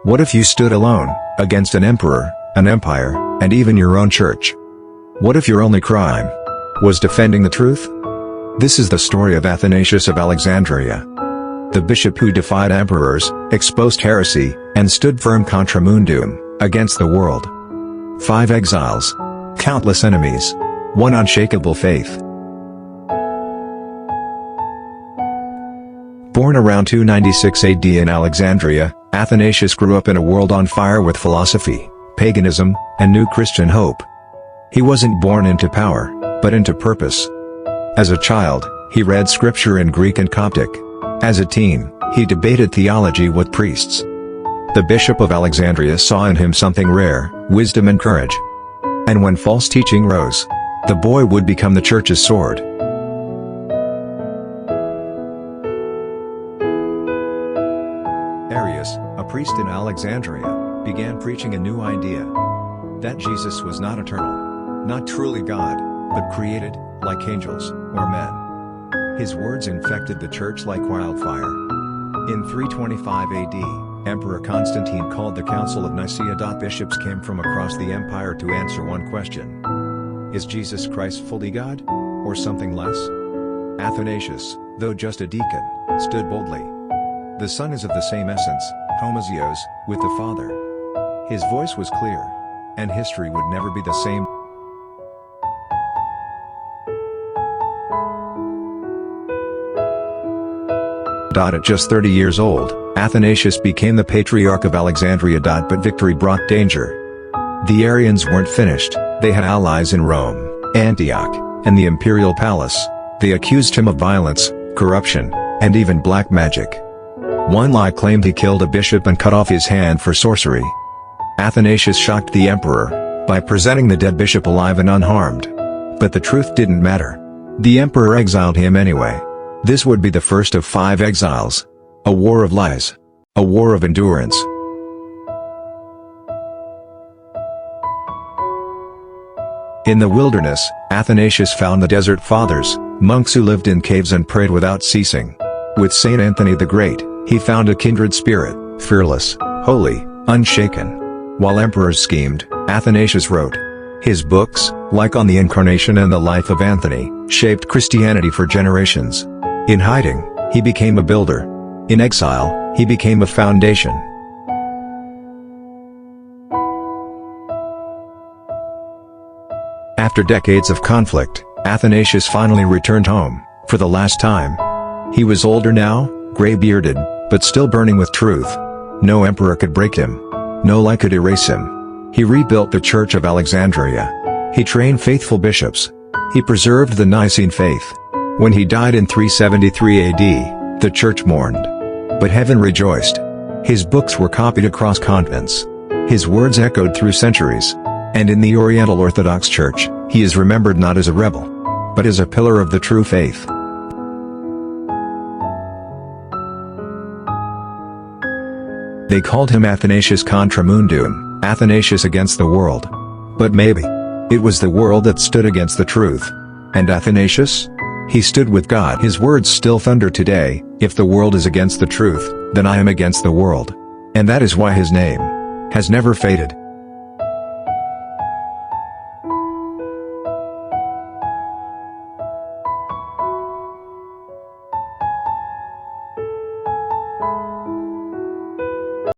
What if you stood alone, against an emperor, an empire, and even your own church? What if your only crime was defending the truth? This is the story of Athanasius of Alexandria, the bishop who defied emperors, exposed heresy, and stood firm contra mundum, against the world. 5 exiles, countless enemies, one unshakable faith. Born around 296 AD in Alexandria, Athanasius grew up in a world on fire with philosophy, paganism, and new Christian hope. He wasn't born into power, but into purpose. As a child, he read scripture in Greek and Coptic. As a teen, he debated theology with priests. The Bishop of Alexandria saw in him something rare, wisdom and courage. And when false teaching rose, the boy would become the church's sword. Arius, a priest in Alexandria, began preaching a new idea: that Jesus was not eternal, not truly God, but created, like angels, or men. His words infected the church like wildfire. In 325 AD, Emperor Constantine called the Council of Nicaea. Bishops came from across the empire to answer one question: is Jesus Christ fully God, or something less? Athanasius, though just a deacon, stood boldly. The Son is of the same essence, homoousios, with the Father. His voice was clear, and history would never be the same. At just 30 years old, Athanasius became the Patriarch of Alexandria. But victory brought danger. The Arians weren't finished. They had allies in Rome, Antioch, and the imperial palace. They accused him of violence, corruption, and even black magic. One lie claimed he killed a bishop and cut off his hand for sorcery. Athanasius shocked the emperor by presenting the dead bishop alive and unharmed. But the truth didn't matter. The emperor exiled him anyway. This would be the first of 5 exiles. A war of lies. A war of endurance. In the wilderness, Athanasius found the Desert Fathers, monks who lived in caves and prayed without ceasing. With Saint Anthony the Great, he found a kindred spirit, fearless, holy, unshaken. While emperors schemed, Athanasius wrote. His books, like On the Incarnation and the Life of Anthony, shaped Christianity for generations. In hiding, he became a builder. In exile, he became a foundation. After decades of conflict, Athanasius finally returned home, for the last time. He was older now, gray-bearded, but still burning with truth. No emperor could break him. No lie could erase him. He rebuilt the Church of Alexandria. He trained faithful bishops. He preserved the Nicene faith. When he died in 373 AD, the church mourned. But heaven rejoiced. His books were copied across continents. His words echoed through centuries. And in the Oriental Orthodox Church, he is remembered not as a rebel, but as a pillar of the true faith. They called him Athanasius contra mundum, Athanasius against the world. But maybe it was the world that stood against the truth. And Athanasius? He stood with God. His words still thunder today: if the world is against the truth, then I am against the world. And that is why his name has never faded.